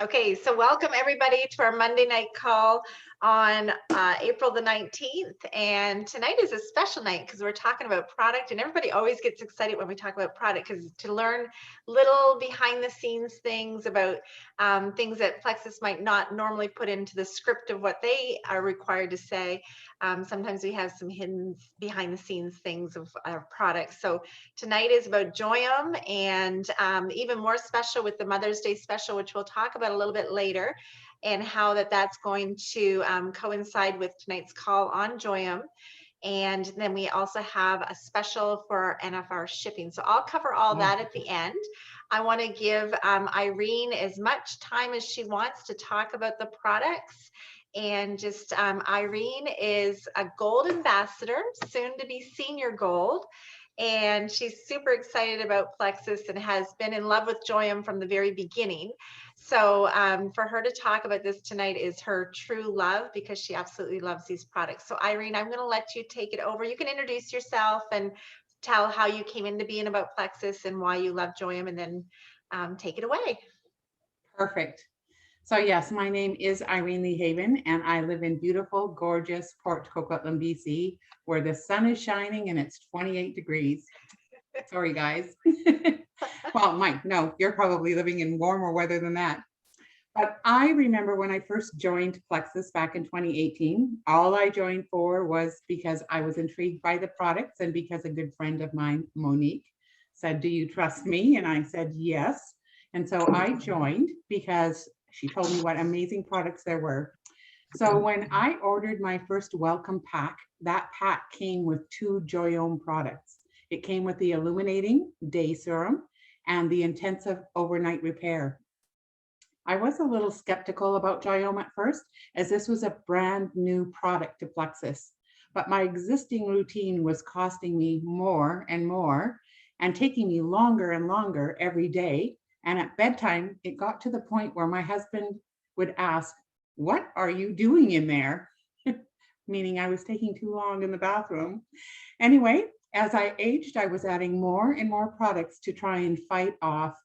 Okay, so welcome everybody to our Monday night call on April the 19th. And tonight is a special night because we're talking about product, and everybody always gets excited when we talk about product because to learn little behind the scenes things about things that Plexus might not normally put into the script of what they are required to say. Sometimes we have some hidden behind the scenes things of our products. So tonight is about Joyum, and even more special with the Mother's Day special, which we'll talk about a little bit later, and how that's going to coincide with tonight's call on Joyum. And then we also have a special for our NFR shipping. So I'll cover all that at the end. I want to give Irene as much time as she wants to talk about the products. And just Irene is a gold ambassador, soon to be senior gold. And she's super excited about Plexus and has been in love with Joyum from the very beginning. So for her to talk about this tonight is her true love because she absolutely loves these products. So Irene, I'm going to let you take it over. You can introduce yourself and tell how you came into being about Plexus and why you love Joyum, and then take it away. Perfect. So yes, my name is Irene Lee Haven, and I live in beautiful, gorgeous Port Coquitlam, BC, where the sun is shining and it's 28 degrees. Sorry, guys. Well, Mike, no, you're probably living in warmer weather than that. But I remember when I first joined Plexus back in 2018, all I joined for was because I was intrigued by the products and because a good friend of mine, Monique, said, "Do you trust me?" And I said, yes. And so I joined because she told me what amazing products there were. So when I ordered my first welcome pack, that pack came with 2 Joyum products. It came with the illuminating day serum and the intensive overnight repair. I was a little skeptical about Joyum at first, as this was a brand new product to Plexus, but my existing routine was costing me more and more and taking me longer and longer every day. And at bedtime, it got to the point where my husband would ask, "What are you doing in there?" Meaning I was taking too long in the bathroom. Anyway, as I aged, I was adding more and more products to try and fight off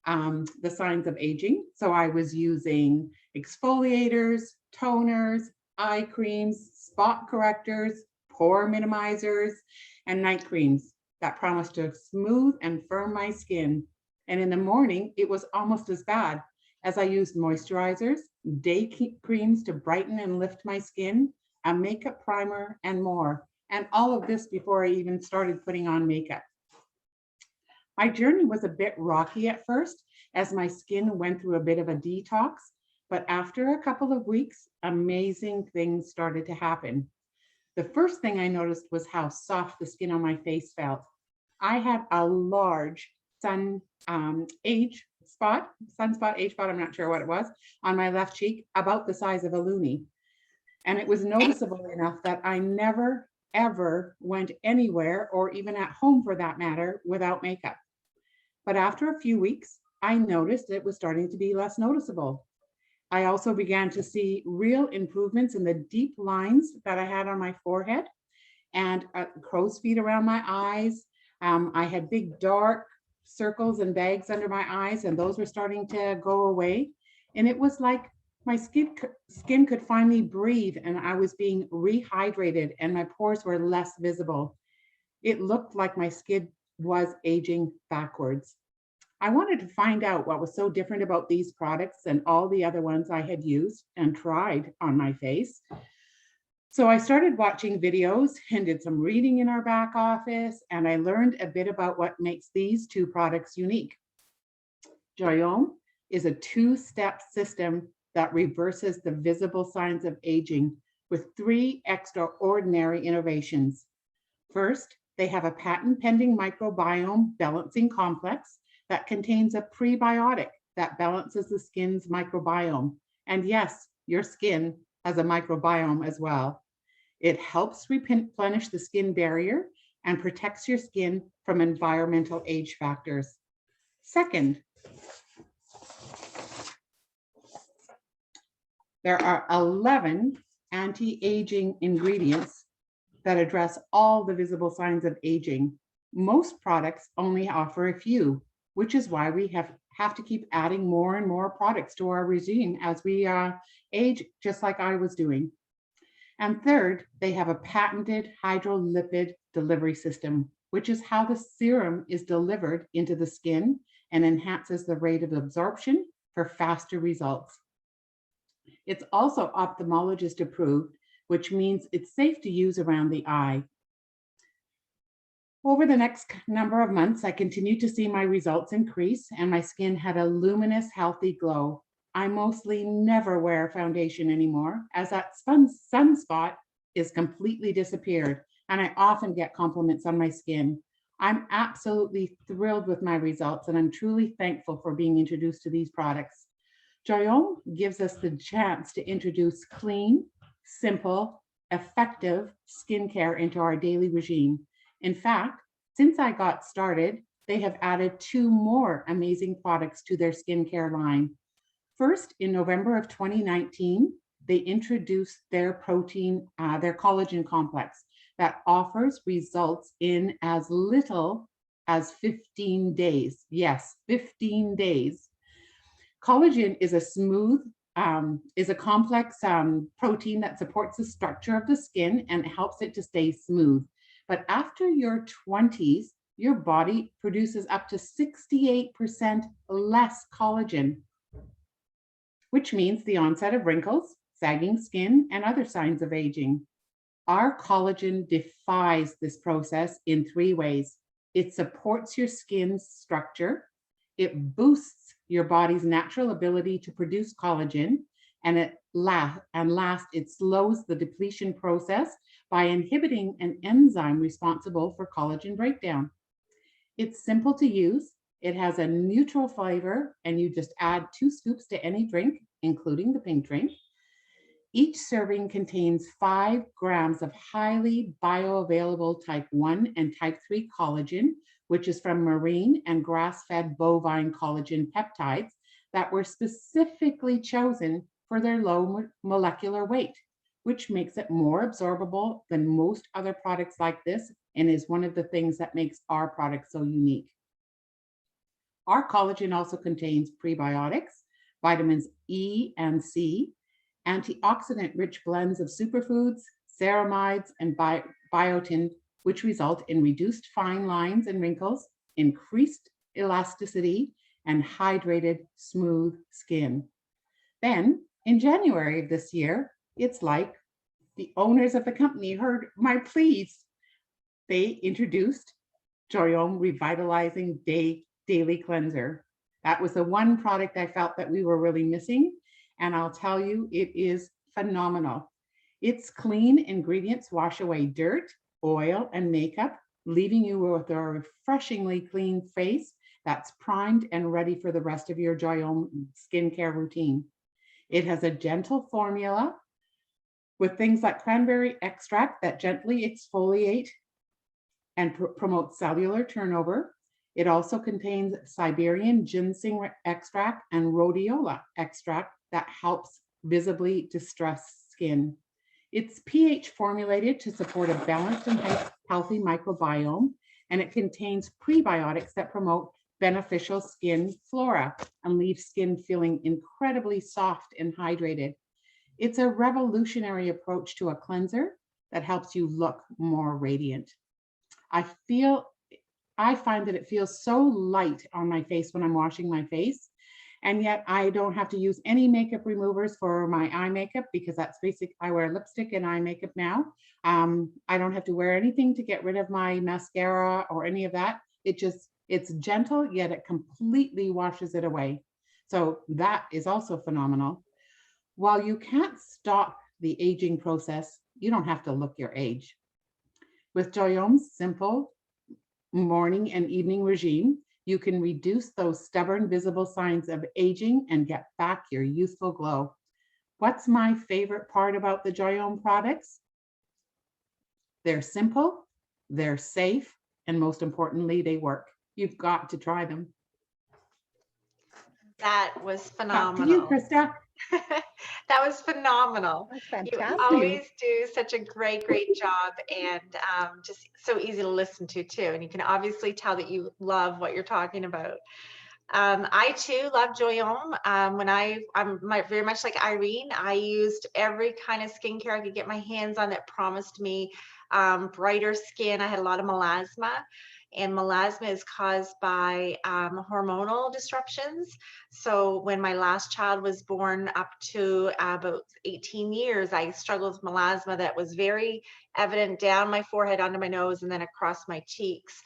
the signs of aging. So I was using exfoliators, toners, eye creams, spot correctors, pore minimizers, and night creams that promised to smooth and firm my skin. And in the morning, it was almost as bad, as I used moisturizers, day creams to brighten and lift my skin, a makeup primer, and more. And all of this before I even started putting on makeup. My journey was a bit rocky at first, as my skin went through a bit of a detox, but after a couple of weeks, amazing things started to happen. The first thing I noticed was how soft the skin on my face felt. I had a large sunspot age spot, I'm not sure what it was, on my left cheek, about the size of a loonie. And it was noticeable enough that I never, ever went anywhere, or even at home for that matter, without makeup. But after a few weeks, I noticed it was starting to be less noticeable. I also began to see real improvements in the deep lines that I had on my forehead and crow's feet around my eyes. I had big dark circles and bags under my eyes, and those were starting to go away. And it was like my skin could finally breathe, and I was being rehydrated, and my pores were less visible. It looked like my skin was aging backwards. I wanted to find out what was so different about these products than all the other ones I had used and tried on my face. So I started watching videos and did some reading in our back office, and I learned a bit about what makes these 2 products unique. Joyum is a 2-step system that reverses the visible signs of aging with 3 extraordinary innovations. First, they have a patent-pending microbiome balancing complex that contains a prebiotic that balances the skin's microbiome. And yes, your skin has a microbiome as well. It helps replenish the skin barrier and protects your skin from environmental age factors. Second, there are 11 anti-aging ingredients that address all the visible signs of aging. Most products only offer a few, which is why we have have to keep adding more and more products to our regime as we age, just like I was doing. And third, they have a patented hydrolipid delivery system, which is how the serum is delivered into the skin and enhances the rate of absorption for faster results. It's also ophthalmologist approved, which means it's safe to use around the eye. Over the next number of months, I continued to see my results increase and my skin had a luminous, healthy glow. I mostly never wear foundation anymore, as that sunspot is completely disappeared, and I often get compliments on my skin. I'm absolutely thrilled with my results, and I'm truly thankful for being introduced to these products. Joyome gives us the chance to introduce clean, simple, effective skincare into our daily regime. In fact, since I got started, they have added 2 more amazing products to their skincare line. First, in November of 2019, they introduced their collagen complex that offers results in as little as 15 days. Yes, 15 days. Collagen is a complex protein that supports the structure of the skin and helps it to stay smooth. But after your 20s, your body produces up to 68% less collagen, which means the onset of wrinkles, sagging skin, and other signs of aging. Our collagen defies this process in 3 ways. It supports your skin's structure, it boosts your body's natural ability to produce collagen, and it slows the depletion process by inhibiting an enzyme responsible for collagen breakdown. It's simple to use. It has a neutral flavor, and you just add 2 scoops to any drink, including the pink drink. Each serving contains 5 grams of highly bioavailable type 1 and type 3 collagen, which is from marine and grass-fed bovine collagen peptides that were specifically chosen for their low molecular weight, which makes it more absorbable than most other products like this and is one of the things that makes our product so unique. Our collagen also contains prebiotics, vitamins E and C, antioxidant-rich blends of superfoods, ceramides, and biotin, which result in reduced fine lines and wrinkles, increased elasticity, and hydrated, smooth skin. Then, in January of this year, it's like the owners of the company heard my pleas. They introduced Joyome Revitalizing Daily Cleanser. That was the one product I felt that we were really missing, and I'll tell you, it is phenomenal. Its clean ingredients wash away dirt, oil, and makeup, leaving you with a refreshingly clean face that's primed and ready for the rest of your Joyome skincare routine. It has a gentle formula with things like cranberry extract that gently exfoliate and promote cellular turnover. It also contains Siberian ginseng extract and rhodiola extract that helps visibly distressed skin. It's pH formulated to support a balanced and healthy microbiome, and it contains prebiotics that promote beneficial skin flora and leave skin feeling incredibly soft and hydrated. It's a revolutionary approach to a cleanser that helps you look more radiant. I find that it feels so light on my face when I'm washing my face, and yet I don't have to use any makeup removers for my eye makeup because that's basic. I wear lipstick and eye makeup now. I don't have to wear anything to get rid of my mascara or any of that. It's gentle, yet it completely washes it away. So that is also phenomenal. While you can't stop the aging process, you don't have to look your age. With Joyome's simple morning and evening regime, you can reduce those stubborn visible signs of aging and get back your youthful glow. What's my favorite part about the Joyome products? They're simple, they're safe, and most importantly, they work. You've got to try them. That was Back to you, phenomenal. Krista. That was phenomenal. That's You fantastic. always do such a great job, and just so easy to listen to too. And you can obviously tell that you love what you're talking about. I too love Joyome. Very much like Irene, I used every kind of skincare I could get my hands on that promised me brighter skin. I had a lot of melasma, and melasma is caused by hormonal disruptions. So when my last child was born, up to about 18 years, I struggled with melasma that was very evident down my forehead, under my nose, and then across my cheeks.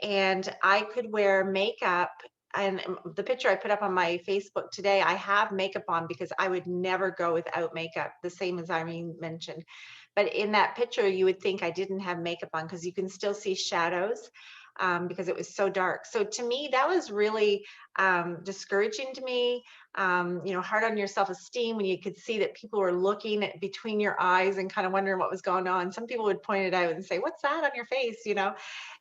And I could wear makeup, and the picture I put up on my Facebook today, I have makeup on because I would never go without makeup, the same as Irene mentioned. But in that picture, you would think I didn't have makeup on because you can still see shadows because it was so dark. So to me, that was really discouraging to me. Hard on your self-esteem when you could see that people were looking at between your eyes and kind of wondering what was going on. Some people would point it out and say, "What's that on your face?"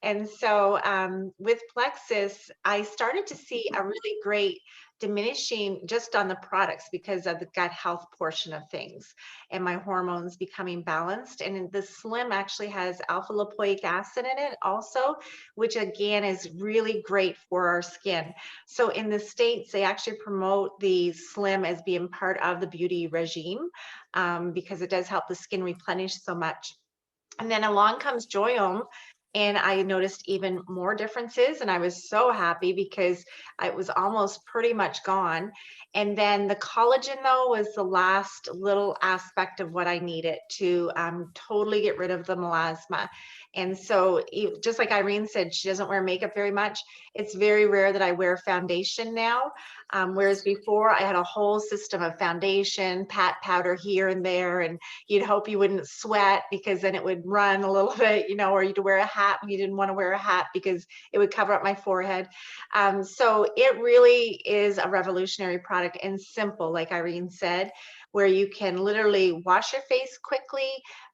And so with Plexus, I started to see a really great diminishing just on the products because of the gut health portion of things and my hormones becoming balanced. And the Slim actually has alpha lipoic acid in it also, which again is really great for our skin. So in the States, they actually promote the Slim as being part of the beauty regime because it does help the skin replenish so much. And then along comes Joyome, and I noticed even more differences, and I was so happy because it was almost pretty much gone. And then the collagen, though, was the last little aspect of what I needed to totally get rid of the melasma. And so, just like Irene said, she doesn't wear makeup very much. It's very rare that I wear foundation now. Whereas before, I had a whole system of foundation, pat powder here and there, and you'd hope you wouldn't sweat because then it would run a little bit, or you'd wear a hat when you didn't want to wear a hat because it would cover up my forehead. So it really is a revolutionary product and simple, like Irene said, where you can literally wash your face quickly,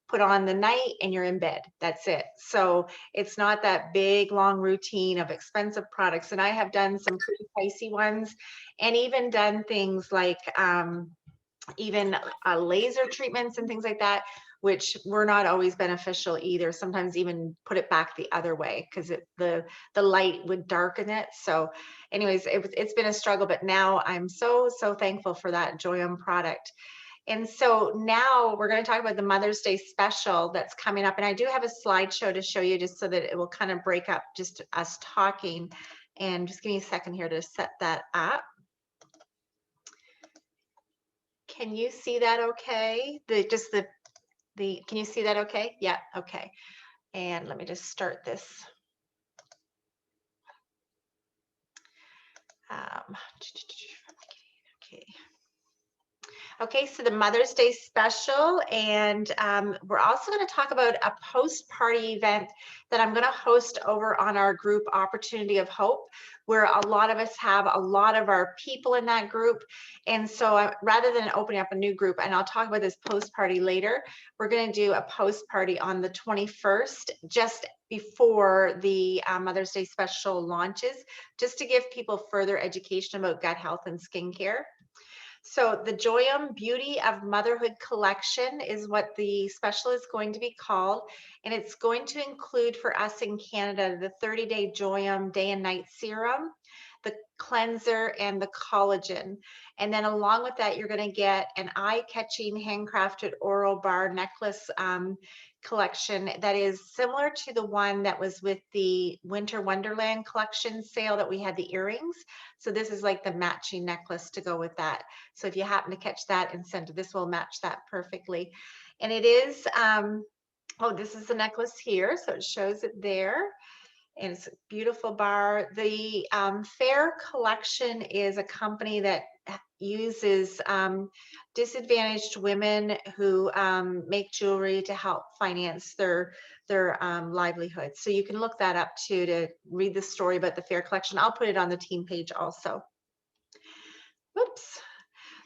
put on the night, and you're in bed. That's it. So it's not that big, long routine of expensive products. And I have done some pretty pricey ones and even done things like even laser treatments and things like that, which were not always beneficial either. Sometimes even put it back the other way because the light would darken it. So anyways, it's been a struggle, but now I'm so thankful for that Joyum product. And so now we're going to talk about the Mother's Day special that's coming up. And I do have a slideshow to show you just so that it will kind of break up just us talking. And just give me a second here to set that up. Can you see that okay? Can you see that okay? Yeah, okay. And let me just start this. Okay. Okay, so the Mother's Day special, and we're also going to talk about a post-party event that I'm going to host over on our group Opportunity of Hope, where a lot of us have a lot of our people in that group. And so rather than opening up a new group, and I'll talk about this post-party later, we're going to do a post-party on the 21st, just before the Mother's Day special launches, just to give people further education about gut health and skincare. So the Joyum Beauty of Motherhood collection is what the special is going to be called. And it's going to include for us in Canada, the 30-day Joyum day and night serum, the cleanser, and the collagen. And then along with that, you're going to get an eye-catching handcrafted oral bar necklace collection that is similar to the one that was with the Winter Wonderland collection sale that we had the earrings. So this is like the matching necklace to go with that. So if you happen to catch that and send it, this will match that perfectly. And it is, this is the necklace here. So it shows it there. And it's a beautiful bar. The Fair Collection is a company that uses disadvantaged women who make jewelry to help finance their livelihood. So you can look that up too to read the story about the Fair Collection. I'll put it on the team page also. Whoops.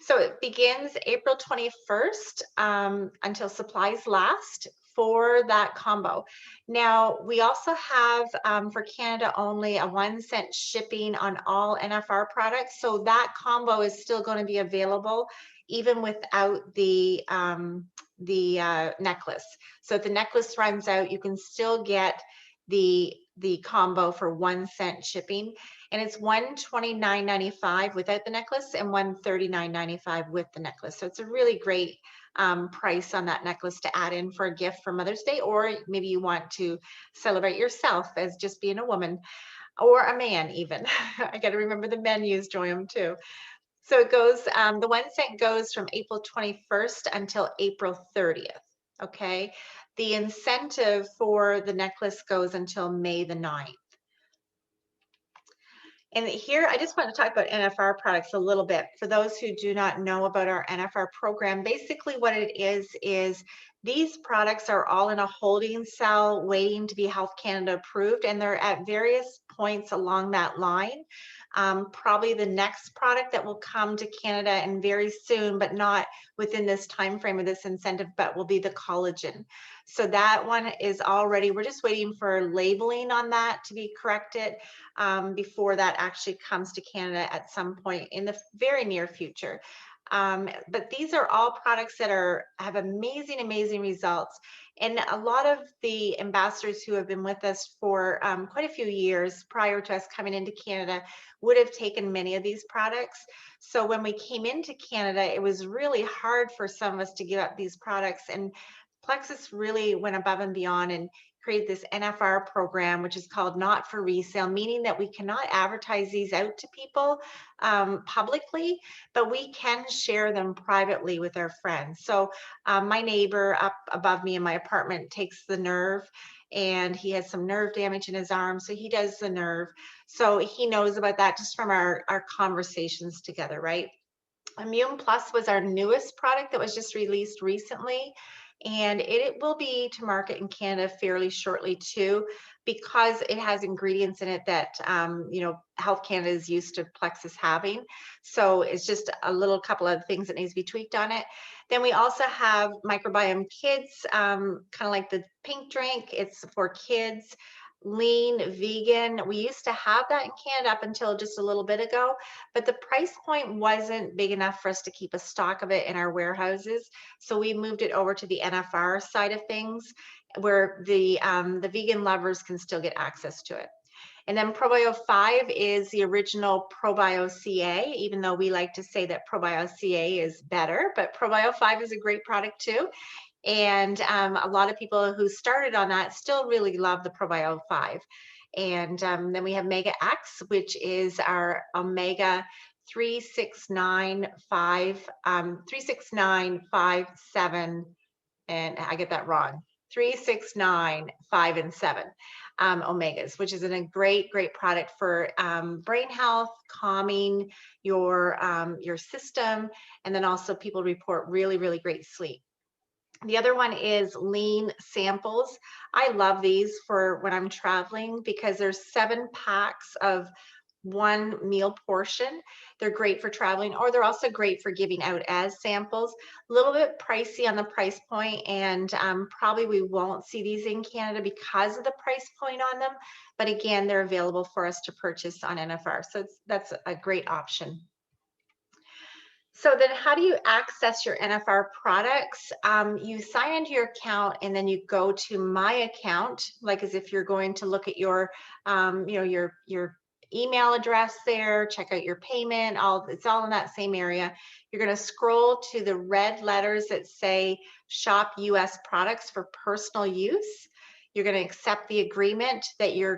So it begins April 21st until supplies last for that combo. Now, we also have for Canada only a 1-cent shipping on all NFR products. So that combo is still going to be available even without the necklace. So if the necklace runs out, you can still get the combo for 1 cent shipping, and it's $129.95 without the necklace and $139.95 with the necklace. So it's a really great price on that necklace to add in for a gift for Mother's Day, or maybe you want to celebrate yourself as just being a woman, or a man even. I got to remember the men use Joyum too. So it goes, the 1 cent goes from April 21st until April 30th. Okay. The incentive for the necklace goes until May the 9th. And here, I just want to talk about NFR products a little bit. For those who do not know about our NFR program, basically what it is these products are all in a holding cell waiting to be Health Canada approved, and they're at various points along that line. Probably the next product that will come to Canada and very soon, but not within this time frame of this incentive, but will be the collagen. So that one is already, we're just waiting for labeling on that to be corrected before that actually comes to Canada at some point in the very near future. But these are all products that have amazing results. And a lot of the ambassadors who have been with us for quite a few years prior to us coming into Canada would have taken many of these products. So when we came into Canada, it was really hard for some of us to give up these products. And Plexus really went above and beyond and created this NFR program, which is called Not for Resale, meaning that we cannot advertise these out to people publicly, but we can share them privately with our friends. So my neighbor up above me in my apartment takes the nerve, and he has some nerve damage in his arm, so he does the nerve. So he knows about that just from our conversations together, right? Immune Plus was our newest product that was just released recently, and it will be to market in Canada fairly shortly too, because it has ingredients in it that Health Canada is used to Plexus having. So it's just a little couple of things that needs to be tweaked on it. Then we also have Microbiome Kids, kind of like the pink drink. It's for kids. Lean vegan. We used to have that in Canada up until just a little bit ago, but the price point wasn't big enough for us to keep a stock of it in our warehouses. So we moved it over to the NFR side of things, where the vegan lovers can still get access to it. And then ProBio 5 is the original ProBio CA, even though we like to say that ProBio CA is better, but ProBio 5 is a great product too. And a lot of people who started on that still really love the ProBio 5. And then we have Mega X, which is our Omega 369.5, 369.57, and I get that wrong, 369, 5, and 7 omegas, which is a great product for brain health, calming your system, and then also people report really great sleep. The other one is lean samples. I love these for when I'm traveling because there's 7 packs of 1 meal portion. They're great for traveling, or they're also great for giving out as samples. A little bit pricey on the price point, and probably we won't see these in Canada because of the price point on them. But again, they're available for us to purchase on NFR. So that's a great option. So then how do you access your NFR products? You sign into your account and then you go to my account, like as if you're going to look at your, your email address there, check out your payment, it's all in that same area. You're going to scroll to the red letters that say Shop US Products for Personal Use. You're going to accept the agreement that you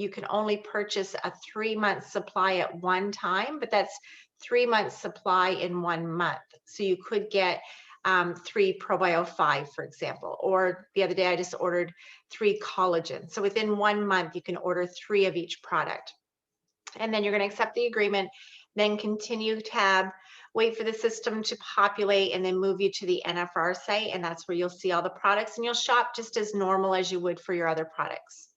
can only purchase a 3-month supply at one time, but that's 3 months supply in 1 month. So you could get 3 ProBio 5, for example, or the other day I just ordered 3 collagen. So within 1 month, you can order 3 of each product. And then you're going to accept the agreement, then continue tab, wait for the system to populate, and then move you to the NFR site. And that's where you'll see all the products, and you'll shop just as normal as you would for your other products.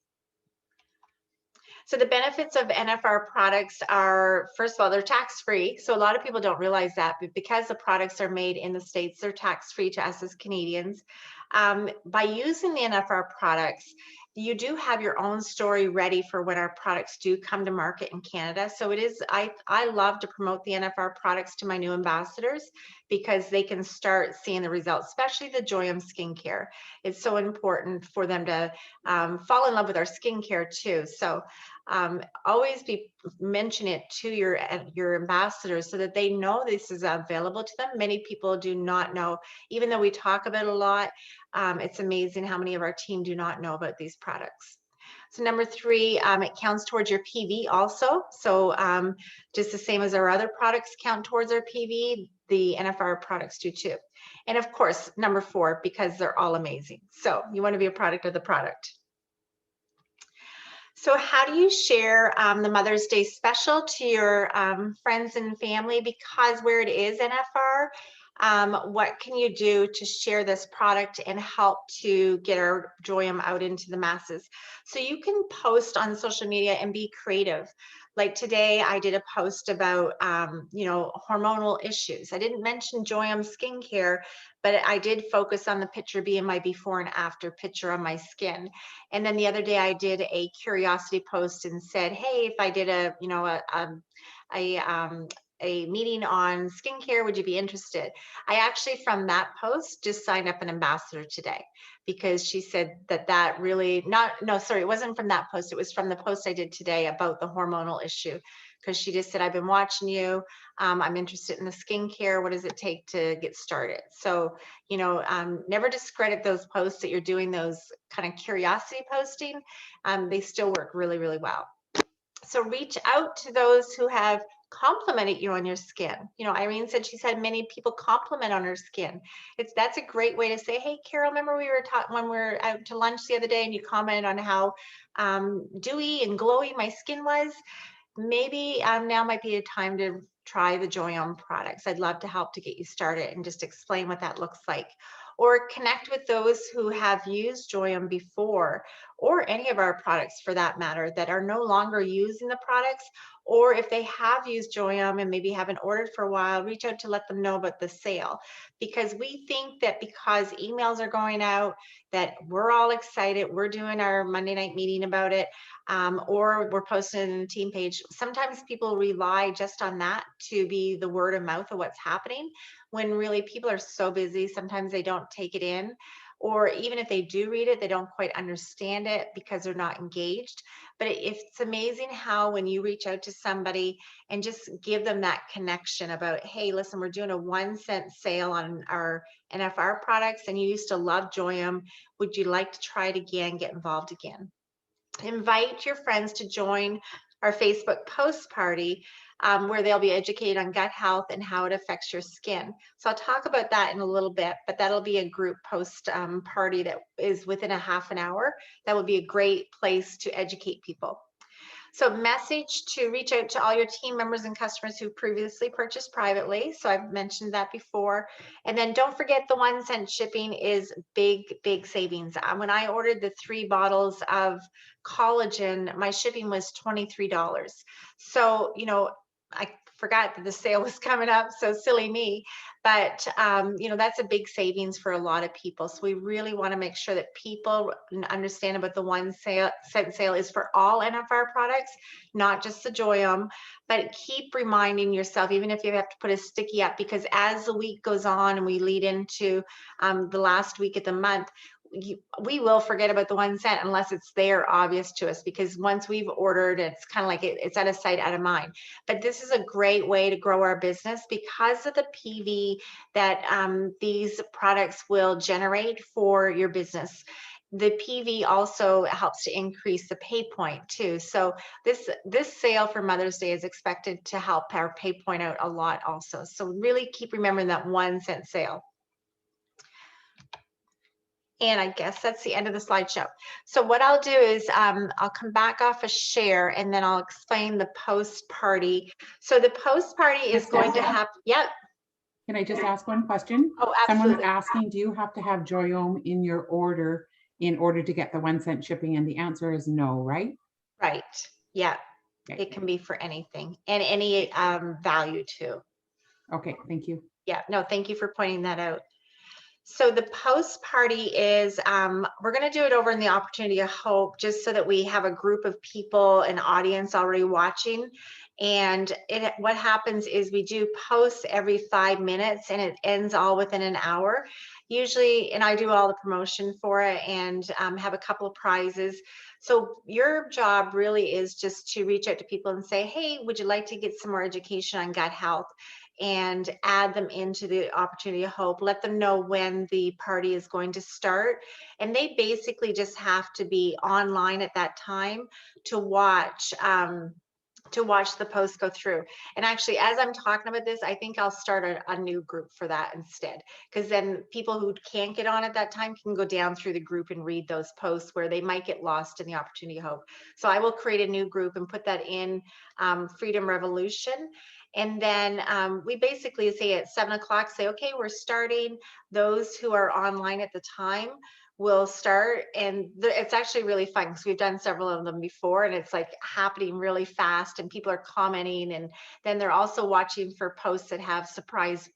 So the benefits of NFR products are, first of all, they're tax-free. So a lot of people don't realize that, but because the products are made in the States, they're tax-free to us as Canadians. By using the NFR products, you do have your own story ready for when our products do come to market in Canada. So it is, I love to promote the NFR products to my new ambassadors because they can start seeing the results, especially the Joyum skincare. It's so important for them to fall in love with our skincare too. So always mention it to your ambassadors so that they know this is available to them. Many people do not know, even though we talk about it a lot. It's amazing how many of our team do not know about these products. So number 3, it counts towards your PV also. So just the same as our other products count towards our PV, the NFR products do too. And of course, number 4, because they're all amazing. So you want to be a product of the product. So how do you share the Mother's Day special to your friends and family? Because where it is NFR, what can you do to share this product and help to get our Joyum out into the masses? So you can post on social media and be creative. Like today, I did a post about, hormonal issues. I didn't mention Joyum skincare, but I did focus on the picture being my before and after picture on my skin. And then the other day I did a curiosity post and said, hey, if I did a meeting on skincare, would you be interested? I actually, from that post, just signed up an ambassador today because she said that really, it wasn't from that post. It was from the post I did today about the hormonal issue. Because she just said, I've been watching you. I'm interested in the skincare. What does it take to get started? So, never discredit those posts that you're doing, those kind of curiosity posting. They still work really, really well. So reach out to those who have complimented you on your skin. Irene said she's had many people compliment on her skin. That's a great way to say, hey, Carol, remember we were talking when we were out to lunch the other day and you commented on how dewy and glowy my skin was. Maybe now might be a time to try the Joyum products. I'd love to help to get you started and just explain what that looks like. Or connect with those who have used Joyum before, or any of our products for that matter, that are no longer using the products. Or if they have used Joyum and maybe haven't ordered for a while, reach out to let them know about the sale. Because we think that because emails are going out, that we're all excited, we're doing our Monday night meeting about it, or we're posting it in the team page. Sometimes people rely just on that to be the word of mouth of what's happening, when really people are so busy, sometimes they don't take it in. Or even if they do read it, they don't quite understand it because they're not engaged. But it's amazing how when you reach out to somebody and just give them that connection about, hey, listen, we're doing a 1-cent sale on our NFR products and you used to love Joyum. Would you like to try it again, get involved again? Invite your friends to join our Facebook post party where they'll be educated on gut health and how it affects your skin. So I'll talk about that in a little bit, but that'll be a group post party that is within a half an hour. That would be a great place to educate people. So message to reach out to all your team members and customers who previously purchased privately. So I've mentioned that before. And then don't forget the 1-cent shipping is big, big savings. When I ordered the 3 bottles of collagen, my shipping was $23. So, I forgot that the sale was coming up, so silly me. But, that's a big savings for a lot of people. So we really want to make sure that people understand about the 1-cent sale is for all NFR products, not just the Joyum. But keep reminding yourself, even if you have to put a sticky up, because as the week goes on and we lead into the last week of the month, we will forget about the 1 cent unless it's there obvious to us, because once we've ordered, it's kind of like it's out of sight, out of mind. But this is a great way to grow our business because of the PV that these products will generate for your business. The PV also helps to increase the pay point too. So this sale for Mother's Day is expected to help our pay point out a lot also. So really keep remembering that 1-cent sale. And I guess that's the end of the slideshow. So what I'll do is I'll come back off a share and then I'll explain the post party. So the post party is going to happen. Yep. Can I just ask one question? Oh, absolutely. Someone's asking, do you have to have Joyum in your order in order to get the 1-cent shipping? And the answer is no, right? Right. Yeah. Okay. It can be for anything and any value too. Okay, thank you. Yeah. No, thank you for pointing that out. So the post party is, we're going to do it over in the Opportunity of Hope, just so that we have a group of people, an audience already watching. And what happens is we do posts every 5 minutes, and it ends all within an hour usually. And I do all the promotion for it, and have a couple of prizes. So your job really is just to reach out to people and say, hey, would you like to get some more education on gut health? And add them into the Opportunity of Hope, let them know when the party is going to start. And they basically just have to be online at that time to watch the post go through. And actually, as I'm talking about this, I think I'll start a new group for that instead, because then people who can't get on at that time can go down through the group and read those posts where they might get lost in the Opportunity of Hope. So I will create a new group and put that in Freedom Revolution. And then we basically say at 7 o'clock, say, okay, we're starting. Those who are online at the time will start. And it's actually really fun because we've done several of them before, and it's like happening really fast, and people are commenting. And then they're also watching for posts that have surprise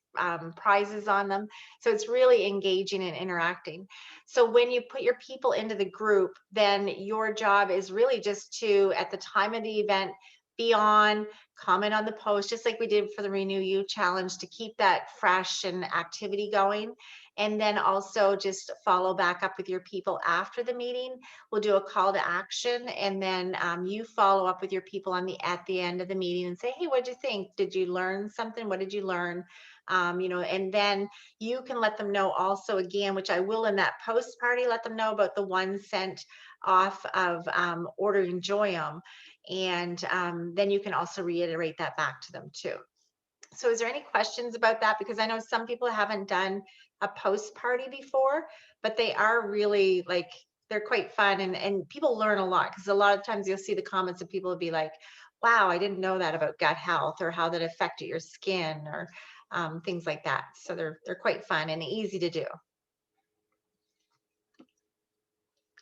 prizes on them. So it's really engaging and interacting. So when you put your people into the group, then your job is really just to, at the time of the event, be on, comment on the post, just like we did for the Renew You challenge, to keep that fresh and activity going. And then also just follow back up with your people after the meeting. We'll do a call to action, and then you follow up with your people at the end of the meeting and say, hey, what did you think? Did you learn something? What did you learn? And then you can let them know also, again, which I will in that post party, let them know about the 1 cent off of ordering Joyum. And then you can also reiterate that back to them too. So is there any questions about that? Because I know some people haven't done a post party before, but they are really like, they're quite fun, and people learn a lot, because a lot of times you'll see the comments and people will be like, wow, I didn't know that about gut health, or how that affected your skin, or things like that. So they're quite fun and easy to do.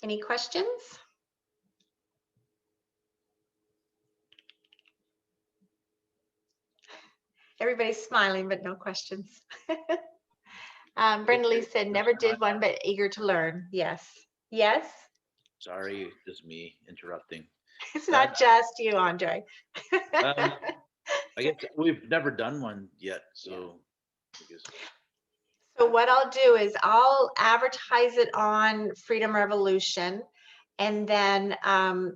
Any questions? Everybody's smiling, but no questions. Brenda Lee said, never did one, but eager to learn. Yes. Yes. Sorry, just me interrupting. It's not just you, Andre. I guess we've never done one yet, so I guess. So what I'll do is I'll advertise it on Freedom Revolution, and then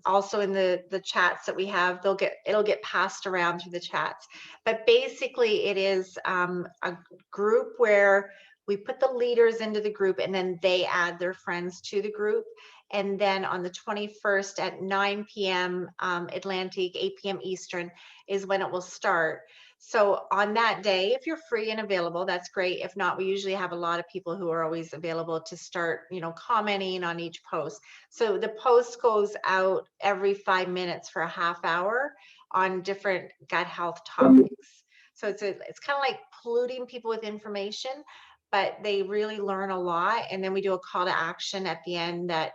also in the chats that we have, it'll get passed around through the chats. But basically, it is a group where we put the leaders into the group, and then they add their friends to the group. And then on the 21st at 9 p.m. Atlantic, 8 p.m. Eastern is when it will start. So on that day, if you're free and available, that's great. If not, we usually have a lot of people who are always available to start, commenting on each post. So the post goes out every 5 minutes for a half hour on different gut health topics. So it's kind of like polluting people with information, but they really learn a lot. And then we do a call to action at the end that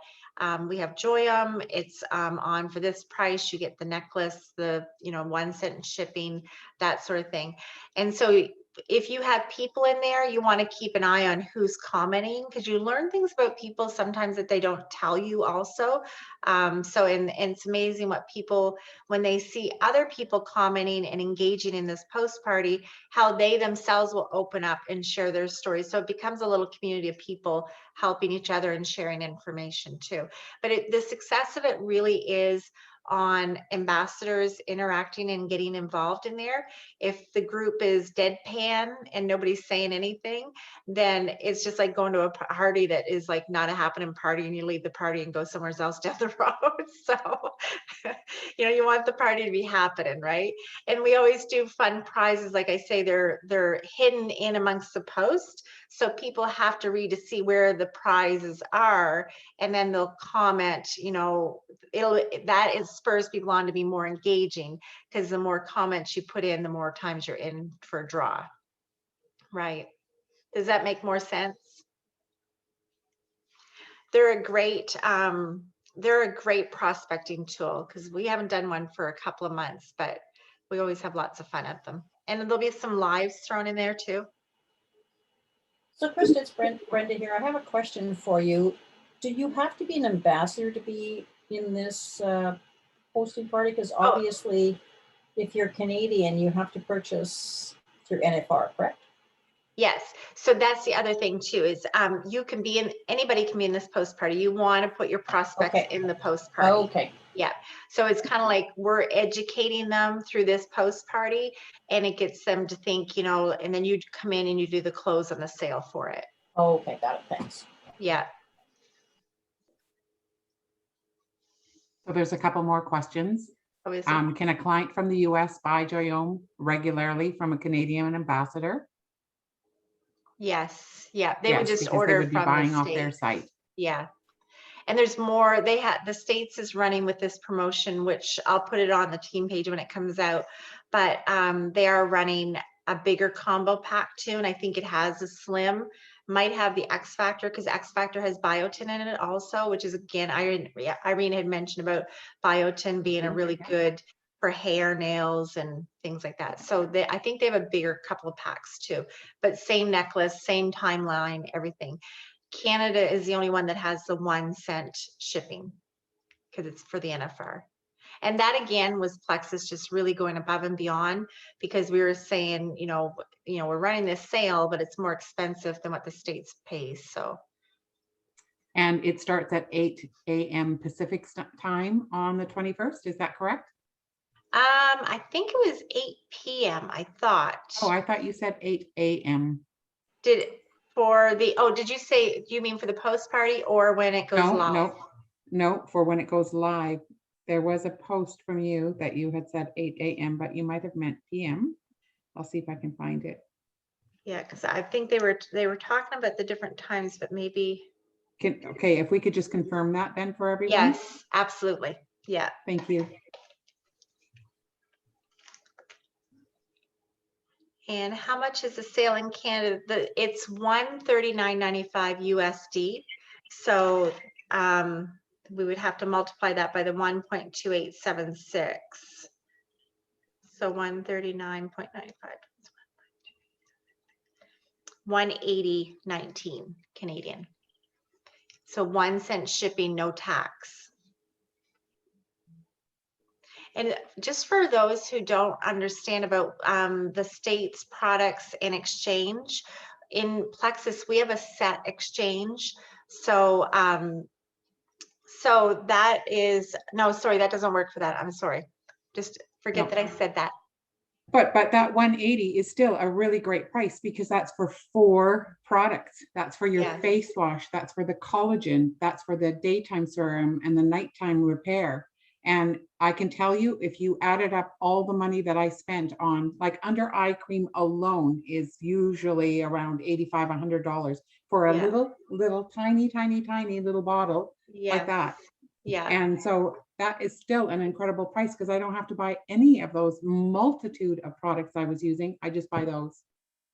we have Joyum. It's on for this price. You get the necklace, the 1 cent shipping, that sort of thing. And so if you have people in there, you want to keep an eye on who's commenting, because you learn things about people sometimes that they don't tell you also. And it's amazing what people, when they see other people commenting and engaging in this post party, how they themselves will open up and share their stories. So it becomes a little community of people helping each other and sharing information too. But the success of it really is on ambassadors interacting and getting involved in there. If the group is deadpan and nobody's saying anything, then it's just like going to a party that is like not a happening party, and you leave the party and go somewhere else down the road. So, you want the party to be happening, right? And we always do fun prizes. Like I say, they're hidden in amongst the post. So people have to read to see where the prizes are, and then they'll comment, that spurs people on to be more engaging, because the more comments you put in, the more times you're in for a draw. Right. Does that make more sense? They're a great prospecting tool, because we haven't done one for a couple of months, but we always have lots of fun at them. And there'll be some lives thrown in there too. So Krista, it's Brenda here. I have a question for you. Do you have to be an ambassador to be in this hosting party? Because Oh, obviously, if you're Canadian, you have to purchase through NFR, correct? yes. So that's the other thing too, is you can be in, anybody can be in this post party. You want to put your prospects Okay. in the post party. Okay. Yeah. So it's kind of like we're educating them through this post party, and it gets them to think, you know, and then you come in and you do the close on the sale for it. Okay, got it. Thanks. Yeah. So there's a couple more questions. Obviously. Can a client from the US buy Joyome regularly from a Canadian ambassador? Yes. Yeah. They would Yes, just because they order would be from buying the off their States. site. Yeah. And there's more, they had, the States is running with this promotion, which I'll put it on the team page when it comes out, but they are running a bigger combo pack too. And I think it has a slim, might have the X Factor, because X Factor has biotin in it also, which is, again, Irene had mentioned about biotin being a really good for hair, nails, and things like that. So I think they have a bigger couple of packs too, but same necklace, same timeline, everything. Canada is the only one that has the 1 cent shipping because it's for the NFR. And that again was Plexus just really going above and beyond, because we were saying, you know, we're running this sale, but it's more expensive than what the States pays. So. And it starts at 8 a.m. Pacific time on the 21st. Is that correct? I think it was 8 p.m. I thought. Oh, I thought you said 8 a.m. Did for the, oh, did you say, do you mean for the post party or when it goes live? No, for when it goes live. There was a post from you that you had said 8 a.m., but you might have meant p.m. I'll see if I can find it. Yeah, because I think they were talking about the different times, but maybe. Okay, if we could just confirm that then for everyone. Yes, absolutely. Yeah. Thank you. And how much is the sale in Canada? It's $139.95 USD. So we would have to multiply that by the 1.2876. So 139.95. 180.19 Canadian. So 1 cent shipping, no tax. And just for those who don't understand about the States products in exchange, in Plexus, we have a set exchange. So, so that is, no, sorry, that doesn't work for that. I'm sorry. Just forget that I said that. But that 180 is still a really great price, because that's for 4 products. That's for your face wash, that's for the collagen, that's for the daytime serum and the nighttime repair. And I can tell you, if you added up all the money that I spent on, like, under eye cream alone is usually around $85, $100 for a little tiny little bottle like that. Yeah. And so that is still an incredible price, because I don't have to buy any of those multitude of products I was using. I just buy those.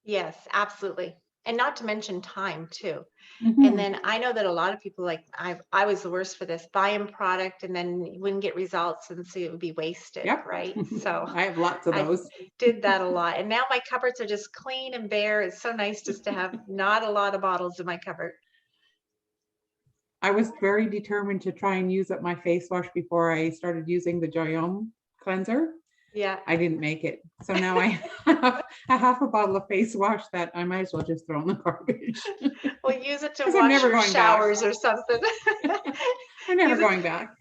Yes, absolutely. And not to mention time too. Mm-hmm. And then I know that a lot of people, like I was the worst for this, buying product and then you wouldn't get results, and so it would be wasted, right? So I have lots of those. I did that a lot. And now my cupboards are just clean and bare. It's so nice just to have not a lot of bottles in my cupboard. I was very determined to try and use up my face wash before I started using the Joyome cleanser. Yeah. I didn't make it. So now I have a half a bottle of face wash that I might as well just throw in the garbage. Well, use it to wash your showers or something. I'm never going back.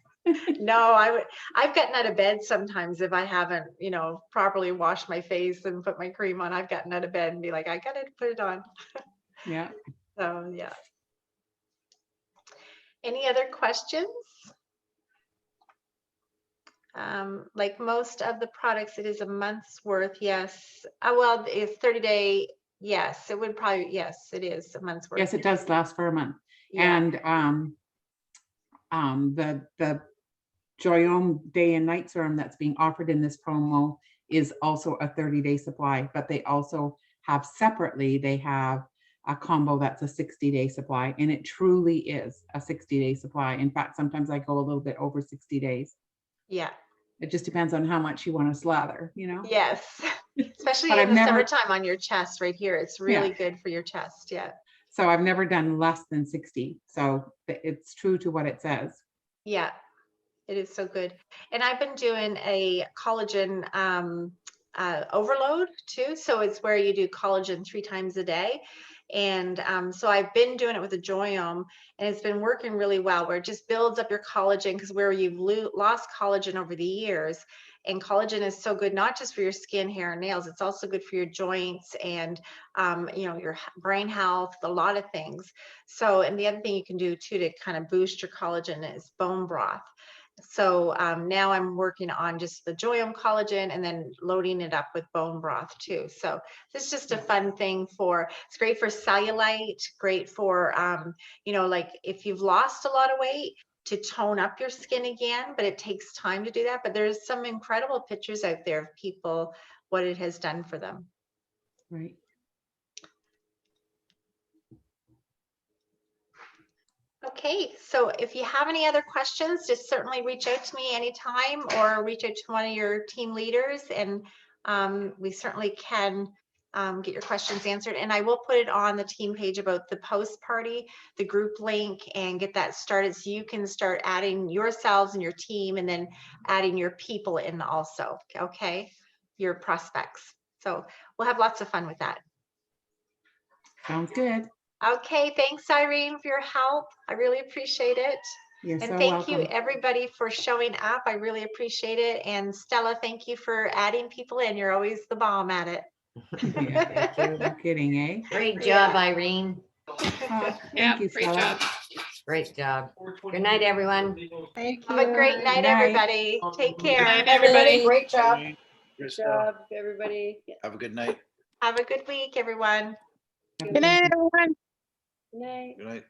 No, I've gotten out of bed sometimes if I haven't, properly washed my face and put my cream on. I've gotten out of bed and be like, I gotta put it on. Yeah. So yeah. Any other questions? Like most of the products, it is a month's worth. Yes. Well, it's 30-day. Yes, it would probably. Yes, it is a month's worth. Yes, it does last for a month. Yeah. And the Joyome day and night serum that's being offered in this promo is also a 30-day supply, but they also have separately, they have a combo that's a 60-day supply, and it truly is a 60-day supply. In fact, sometimes I go a little bit over 60 days. Yeah. It just depends on how much you want to slather, Yes. Especially in the summertime on your chest right here. It's really good for your chest. Yeah. So I've never done less than 60. So it's true to what it says. Yeah, it is so good. And I've been doing a collagen overload too. So it's where you do collagen 3 times a day. And so I've been doing it with a Joyome, and it's been working really well, where it just builds up your collagen, because where you've lost collagen over the years. And collagen is so good, not just for your skin, hair, and nails, it's also good for your joints and, you know, your brain health, a lot of things. So, and the other thing you can do too to kind of boost your collagen is bone broth. So now I'm working on just the Joyome collagen and then loading it up with bone broth too. So this is just a fun thing it's great for cellulite, great for, you know, like if you've lost a lot of weight, to tone up your skin again, but it takes time to do that. But there's some incredible pictures out there of people, what it has done for them. Right. Okay, so if you have any other questions, just certainly reach out to me anytime or reach out to one of your team leaders, and we certainly can get your questions answered. And I will put it on the team page about the post party, the group link, and get that started so you can start adding yourselves and your team, and then adding your people in also, okay? Your prospects. So we'll have lots of fun with that. Sounds good. Okay, thanks, Irene, for your help. I really appreciate it. You're And so thank you, welcome. everybody, for showing up. I really appreciate it. And Stella, thank you for adding people in. You're always the bomb at it. Yeah, Thank you. no kidding, eh? Great Yeah. job, Irene. Oh, Yeah, thank you, great Stella. job. Great job. Good night, everyone. Thank Have a great you. night, Night. everybody. Take Good night, care. everybody. Great job. Good Krista, job, everybody. have a good night. Have a good week, everyone. Have a Good night, good- everyone. Good night. Good night.